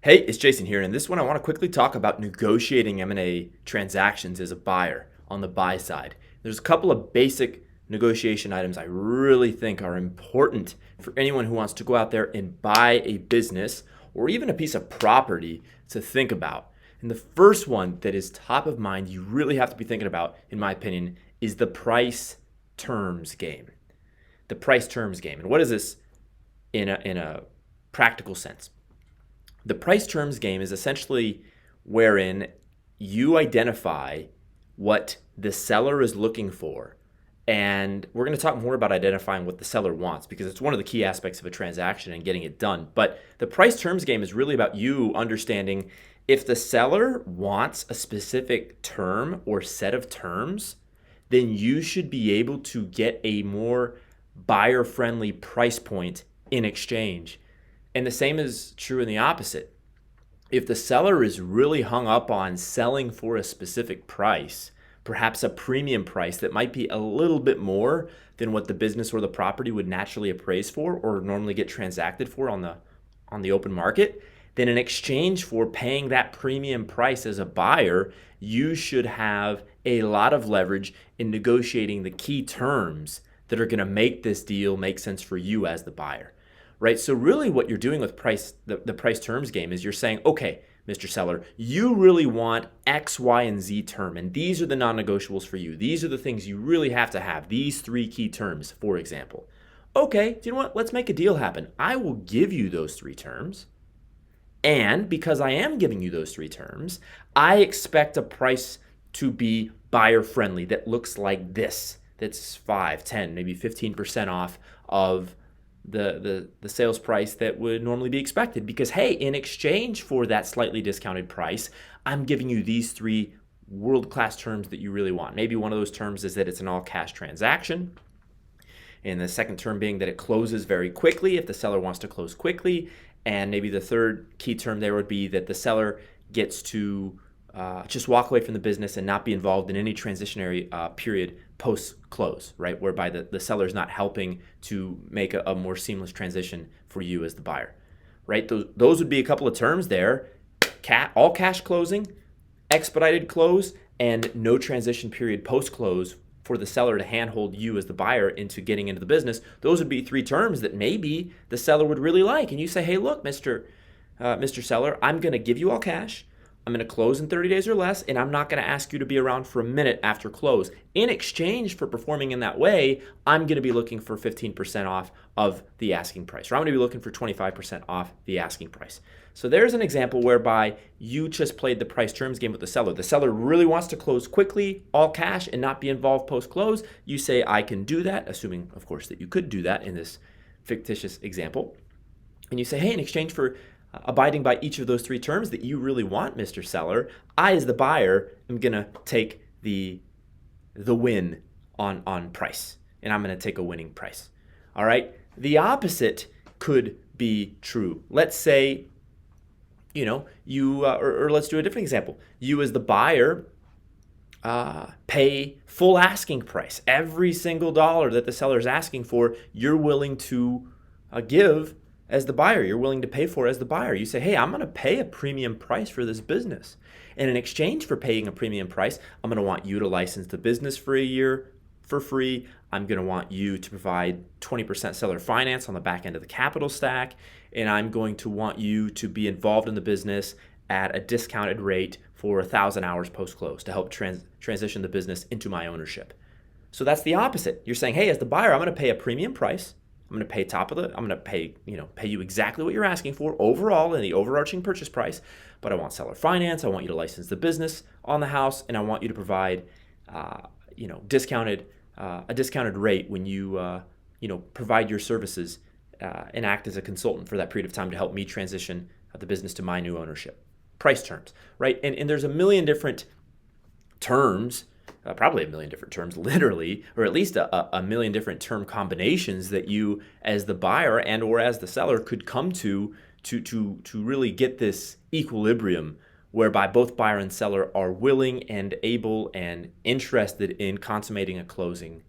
Hey, it's Jason here. And in this one, I want to quickly talk about negotiating M&A transactions as a buyer on the buy side. There's a couple of basic negotiation items I really think are important for anyone who wants to go out there and buy a business or even a piece of property to think about. And the first one that is top of mind, you really have to be thinking about, in my opinion, is the price terms game. The price terms game. And what is this in a practical sense? The price terms game is essentially wherein you identify what the seller is looking for. And we're going to talk more about identifying what the seller wants because it's one of the key aspects of a transaction and getting it done. But the price terms game is really about you understanding if the seller wants a specific term or set of terms, then you should be able to get a more buyer-friendly price point in exchange. And the same is true in the opposite. If the seller is really hung up on selling for a specific price, perhaps a premium price that might be a little bit more than what the business or the property would naturally appraise for or normally get transacted for on the open market, then in exchange for paying that premium price as a buyer, you should have a lot of leverage in negotiating the key terms that are going to make this deal make sense for you as the buyer. Right? So really what you're doing with the price terms game is you're saying, okay, Mr. Seller, you really want X, Y, and Z term, and these are the non-negotiables for you. These are the things you really have to have, these three key terms, for example. Okay, do you know what? Let's make a deal happen. I will give you those three terms, and because I am giving you those three terms, I expect a price to be buyer-friendly that looks like this. That's 5, 10, maybe 15% off of the sales price that would normally be expected because, hey, in exchange for that slightly discounted price, I'm giving you these three world-class terms that you really want. Maybe one of those terms is that it's an all-cash transaction, and the second term being that it closes very quickly if the seller wants to close quickly, and maybe the third key term there would be that the seller gets to just walk away from the business and not be involved in any transitionary period post-close, right? Whereby the seller is not helping to make a more seamless transition for you as the buyer, right? Those would be a couple of terms there. All cash closing, expedited close, and no transition period post-close for the seller to handhold you as the buyer into getting into the business. Those would be three terms that maybe the seller would really like. And you say, hey, look, Mr. Seller, I'm going to give you all cash. I'm going to close in 30 days or less, and I'm not going to ask you to be around for a minute after close. In exchange for performing in that way, I'm going to be looking for 15% off of the asking price, or I'm going to be looking for 25% off the asking price. So there's an example whereby you just played the price terms game with the seller. The seller really wants to close quickly, all cash, and not be involved post-close. You say, I can do that, assuming, of course, that you could do that in this fictitious example. And you say, hey, in exchange for abiding by each of those three terms that you really want, Mr. Seller, I, as the buyer, am going to take the win on price, and I'm going to take a winning price. All right? The opposite could be true. Let's say, you, or let's do a different example. You, as the buyer, pay full asking price. Every single dollar that the seller is asking for, you're willing to give as the buyer. You're willing to pay for as the buyer. You say, hey, I'm going to pay a premium price for this business. And in exchange for paying a premium price, I'm going to want you to license the business for a year for free. I'm going to want you to provide 20% seller finance on the back end of the capital stack. And I'm going to want you to be involved in the business at a discounted rate for 1,000 hours post-close to help transition the business into my ownership. So that's the opposite. You're saying, hey, as the buyer, I'm going to pay a premium price. I'm going to pay I'm going to pay you exactly what you're asking for overall in the overarching purchase price, but I want seller finance. I want you to license the business on the house, and I want you to provide, a discounted rate when you, provide your services and act as a consultant for that period of time to help me transition the business to my new ownership. Price terms, right? And there's a million different terms. Probably a million different terms, literally, or at least a million different term combinations that you, as the buyer and or as the seller, could come to really get this equilibrium whereby both buyer and seller are willing and able and interested in consummating a closing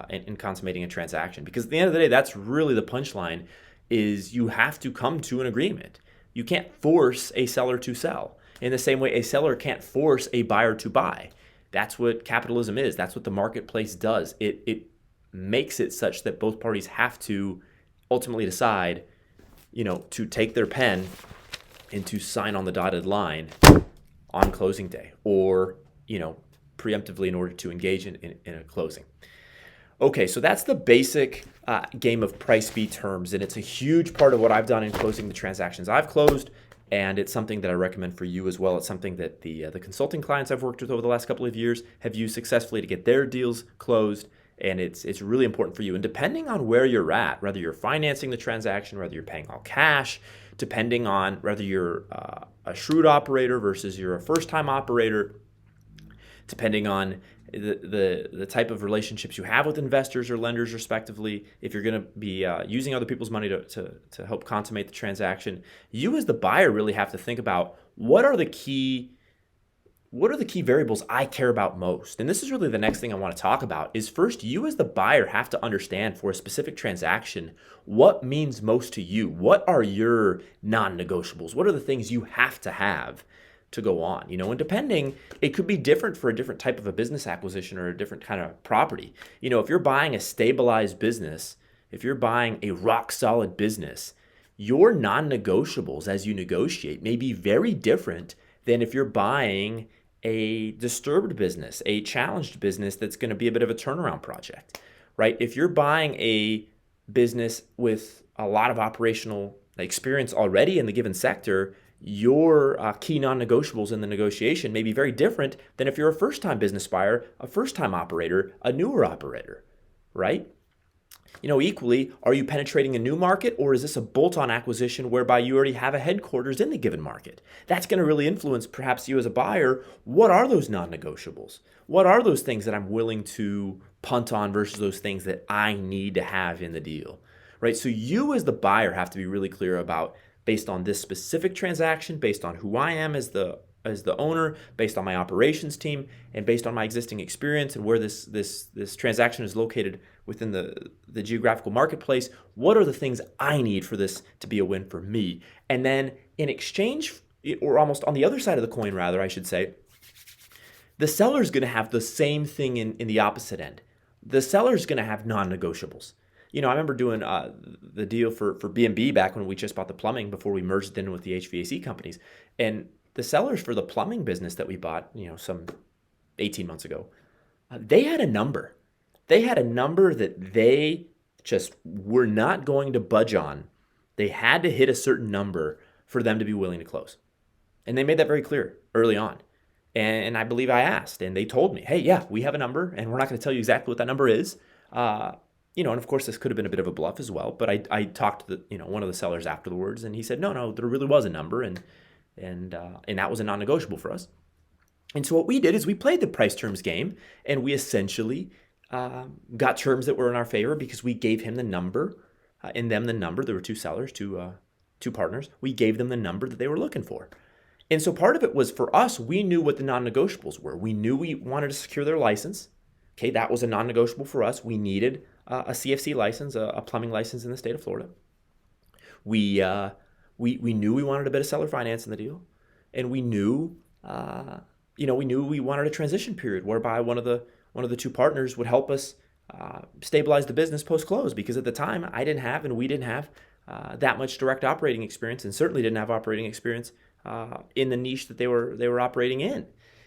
and in consummating a transaction. Because at the end of the day, that's really the punchline: is you have to come to an agreement. You can't force a seller to sell. In the same way, a seller can't force a buyer to buy. That's what capitalism is. That's what the marketplace does. It makes it such that both parties have to ultimately decide, to take their pen and to sign on the dotted line on closing day, or, preemptively in order to engage in a closing. Okay, so that's the basic game of price fee terms, and it's a huge part of what I've done in closing the transactions I've closed, and it's something that I recommend for you as well. It's something that the consulting clients I've worked with over the last couple of years have used successfully to get their deals closed, and it's really important for you. And depending on where you're at, whether you're financing the transaction, whether you're paying all cash, depending on whether you're a shrewd operator versus you're a first-time operator, depending on the type of relationships you have with investors or lenders respectively, if you're going to be using other people's money to help consummate the transaction, you as the buyer really have to think about what are the key variables I care about most. And this is really the next thing I want to talk about is first, you as the buyer have to understand for a specific transaction what means most to you. What are your non-negotiables? What are the things you have to go on, and depending, it could be different for a different type of a business acquisition or a different kind of property. If you're buying a stabilized business, if you're buying a rock solid business, your non-negotiables as you negotiate may be very different than if you're buying a disturbed business, a challenged business that's going to be a bit of a turnaround project, right? If you're buying a business with a lot of operational experience already in the given sector, your key non-negotiables in the negotiation may be very different than if you're a first-time business buyer, a first-time operator, a newer operator, right? Equally, are you penetrating a new market, or is this a bolt-on acquisition whereby you already have a headquarters in the given market? That's going to really influence perhaps you as a buyer. What are those non-negotiables? What are those things that I'm willing to punt on versus those things that I need to have in the deal, right? So you as the buyer have to be really clear about, based on this specific transaction, based on who I am as the owner, based on my operations team, and based on my existing experience and where this transaction is located within the geographical marketplace, what are the things I need for this to be a win for me? And then in exchange, or almost on the other side of the coin rather, I should say, the seller's going to have the same thing in the opposite end. The seller's going to have non-negotiables. I remember doing the deal for B&B back when we just bought the plumbing before we merged in with the HVAC companies. And the sellers for the plumbing business that we bought, some 18 months ago, they had a number. They had a number that they just were not going to budge on. They had to hit a certain number for them to be willing to close. And they made that very clear early on. And I believe I asked, and they told me, hey, yeah, we have a number, and we're not going to tell you exactly what that number is. And of course, this could have been a bit of a bluff as well. But I talked to one of the sellers afterwards, and he said, no, there really was a number, and that was a non-negotiable for us. And so what we did is we played the price terms game, and we essentially got terms that were in our favor because we gave him the number, and them the number. There were two sellers, two partners. We gave them the number that they were looking for. And so part of it was for us, we knew what the non-negotiables were. We knew we wanted to secure their license. Okay, that was a non-negotiable for us. We needed a CFC license, a plumbing license in the state of Florida. We knew we wanted a bit of seller finance in the deal, and we knew we wanted a transition period whereby one of the two partners would help us stabilize the business post-close, because at the time I didn't have and we didn't have that much direct operating experience, and certainly didn't have operating experience in the niche that they were operating in.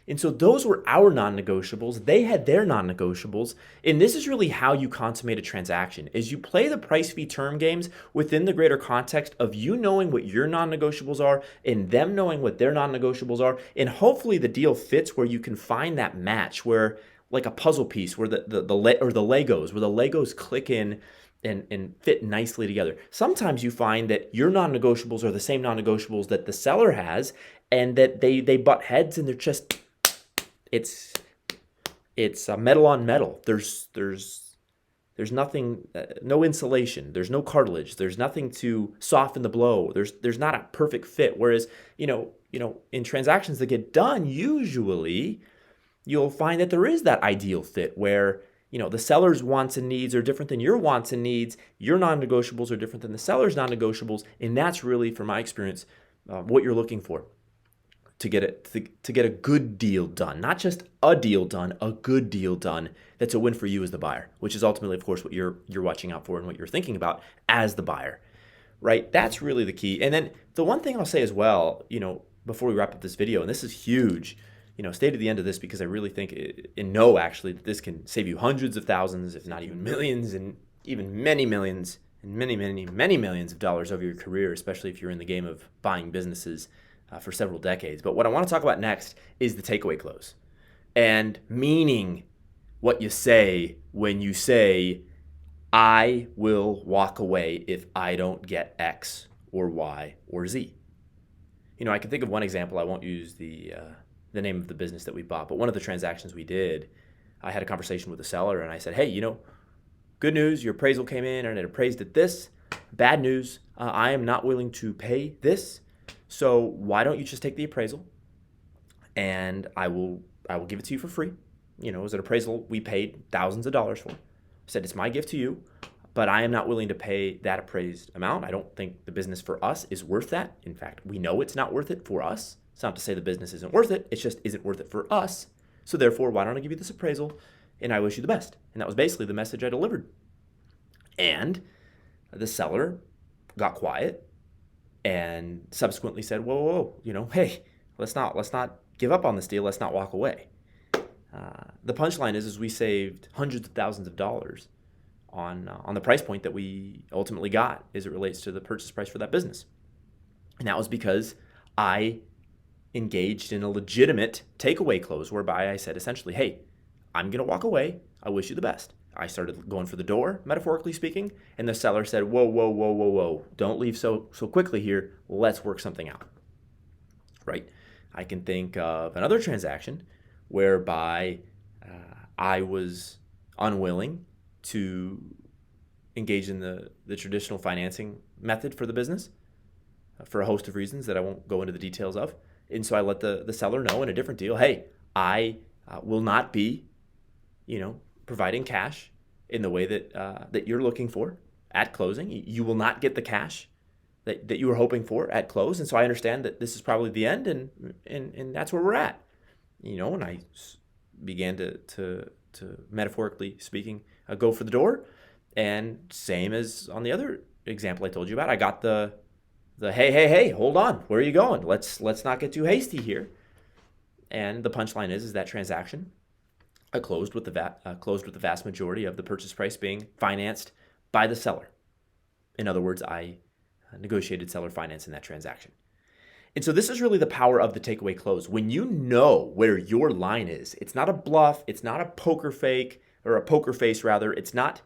And so those were our non-negotiables. They had their non-negotiables. And this is really how you consummate a transaction, is you play the price fee term games within the greater context of you knowing what your non-negotiables are and them knowing what their non-negotiables are. And hopefully the deal fits where you can find that match, where like a puzzle piece where the Legos click in and fit nicely together. Sometimes you find that your non-negotiables are the same non-negotiables that the seller has, and that they butt heads, and they're just it's metal on metal. There's nothing, no insulation. There's no cartilage. There's nothing to soften the blow. There's not a perfect fit. Whereas in transactions that get done, usually you'll find that there is that ideal fit where the seller's wants and needs are different than your wants and needs. Your non-negotiables are different than the seller's non-negotiables, and that's really, from my experience, what you're looking for to get a good deal done, not just a deal done, a good deal done that's a win for you as the buyer, which is ultimately, of course, what you're watching out for and what you're thinking about as the buyer, right? That's really the key. And then the one thing I'll say as well, before we wrap up this video, and this is huge, stay to the end of this because I really think and know actually that this can save you hundreds of thousands, if not even millions, and even many millions and many, many, many millions of dollars over your career, especially if you're in the game of buying businesses for several decades. But what I want to talk about next is the takeaway close and meaning what you say when you say, I will walk away if I don't get X or Y or Z. I can think of one example. I won't use the name of the business that we bought, but one of the transactions we did, I had a conversation with the seller and I said, hey, good news, your appraisal came in and it appraised at this. Bad news, I am not willing to pay this. So why don't you just take the appraisal and I will give it to you for free. It was an appraisal we paid thousands of dollars for. I said, it's my gift to you, but I am not willing to pay that appraised amount. I don't think the business for us is worth that. In fact, we know it's not worth it for us. It's not to say the business isn't worth it. It just isn't worth it for us. So therefore, why don't I give you this appraisal and I wish you the best? And that was basically the message I delivered. And the seller got quiet and subsequently said, whoa, hey, let's not give up on this deal. Let's not walk away. The punchline is we saved hundreds of thousands of dollars on the price point that we ultimately got as it relates to the purchase price for that business. And that was because I engaged in a legitimate takeaway close whereby I said essentially, hey, I'm going to walk away. I wish you the best. I started going for the door, metaphorically speaking, and the seller said, whoa. Don't leave so quickly here. Let's work something out, right? I can think of another transaction whereby I was unwilling to engage in the traditional financing method for the business for a host of reasons that I won't go into the details of. And so I let the seller know in a different deal, hey, I will not be, providing cash in the way that you're looking for at closing. You will not get the cash that you were hoping for at close. And so I understand that this is probably the end and that's where we're at. And I began to metaphorically speaking, go for the door. And same as on the other example I told you about, I got the hey, hold on, where are you going? Let's not get too hasty here. And the punchline is that transaction I closed with the vast majority of the purchase price being financed by the seller. In other words, I negotiated seller finance in that transaction. And so this is really the power of the takeaway close. When you know where your line is, it's not a bluff, it's not a poker fake, or a poker face rather. It's not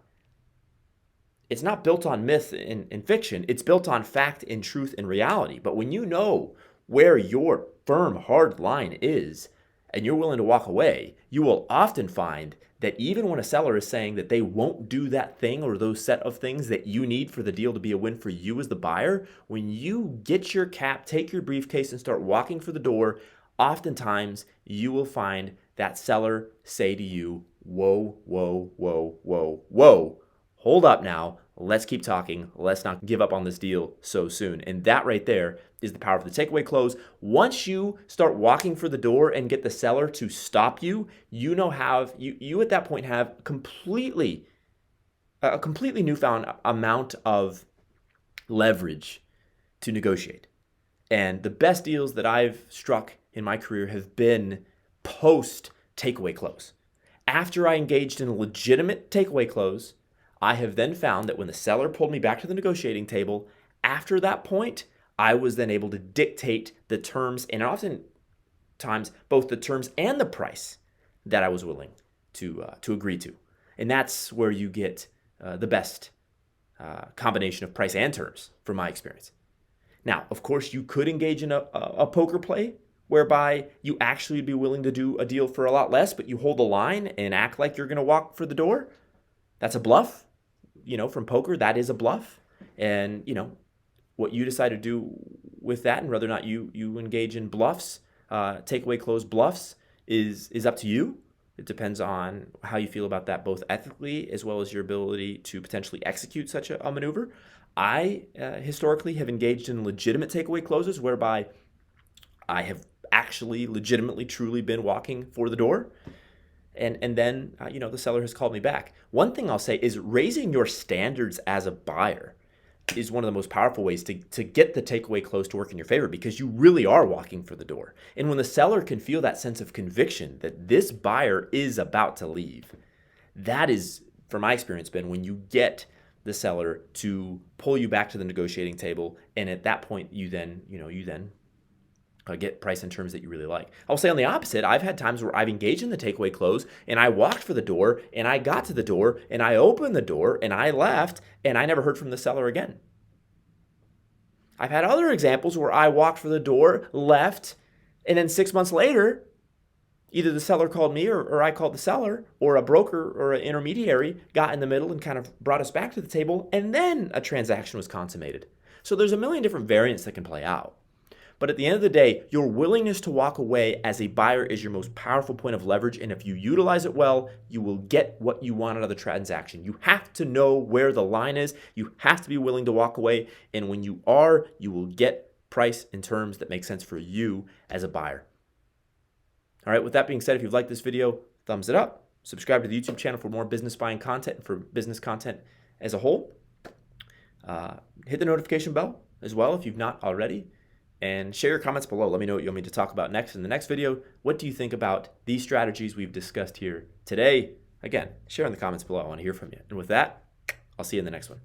built on myth and fiction. It's built on fact and truth and reality. But when you know where your firm, hard line is, and you're willing to walk away, you will often find that even when a seller is saying that they won't do that thing or those set of things that you need for the deal to be a win for you as the buyer, when you get your cap, take your briefcase, and start walking for the door, oftentimes you will find that seller say to you, whoa, hold up now. Let's keep talking. Let's not give up on this deal so soon. And that right there is the power of the takeaway close. Once you start walking for the door and get the seller to stop you, you at that point have a completely newfound amount of leverage to negotiate. And the best deals that I've struck in my career have been post takeaway close. After I engaged in a legitimate takeaway close, I have then found that when the seller pulled me back to the negotiating table, after that point, I was then able to dictate the terms and oftentimes both the terms and the price that I was willing to agree to. And that's where you get the best combination of price and terms from my experience. Now, of course, you could engage in a poker play whereby you actually would be willing to do a deal for a lot less, but you hold the line and act like you're going to walk for the door. That's a bluff. From poker, that is a bluff. And, what you decide to do with that and whether or not you engage in bluffs, takeaway close bluffs is up to you. It depends on how you feel about that, both ethically as well as your ability to potentially execute such a maneuver. I historically have engaged in legitimate takeaway closes whereby I have actually legitimately truly been walking for the door, and then the seller has called me back. One thing I'll say is raising your standards as a buyer is one of the most powerful ways to get the takeaway close to work in your favor, because you really are walking for the door. And when the seller can feel that sense of conviction that this buyer is about to leave, that is, from my experience, been when you get the seller to pull you back to the negotiating table, and at that point you then get price and terms that you really like. I'll say on the opposite, I've had times where I've engaged in the takeaway close and I walked for the door and I got to the door and I opened the door and I left and I never heard from the seller again. I've had other examples where I walked for the door, left, and then 6 months later, either the seller called me or I called the seller, or a broker or an intermediary got in the middle and kind of brought us back to the table, and then a transaction was consummated. So there's a million different variants that can play out. But at the end of the day, your willingness to walk away as a buyer is your most powerful point of leverage. And if you utilize it well, you will get what you want out of the transaction. You have to know where the line is. You have to be willing to walk away. And when you are, you will get price and terms that make sense for you as a buyer. All right, with that being said, if you've liked this video, thumbs it up. Subscribe to the YouTube channel for more business buying content and for business content as a whole. Hit the notification bell as well if you've not already. And share your comments below. Let me know what you want me to talk about next in the next video. What do you think about these strategies we've discussed here today? Again, share in the comments below. I want to hear from you. And with that, I'll see you in the next one.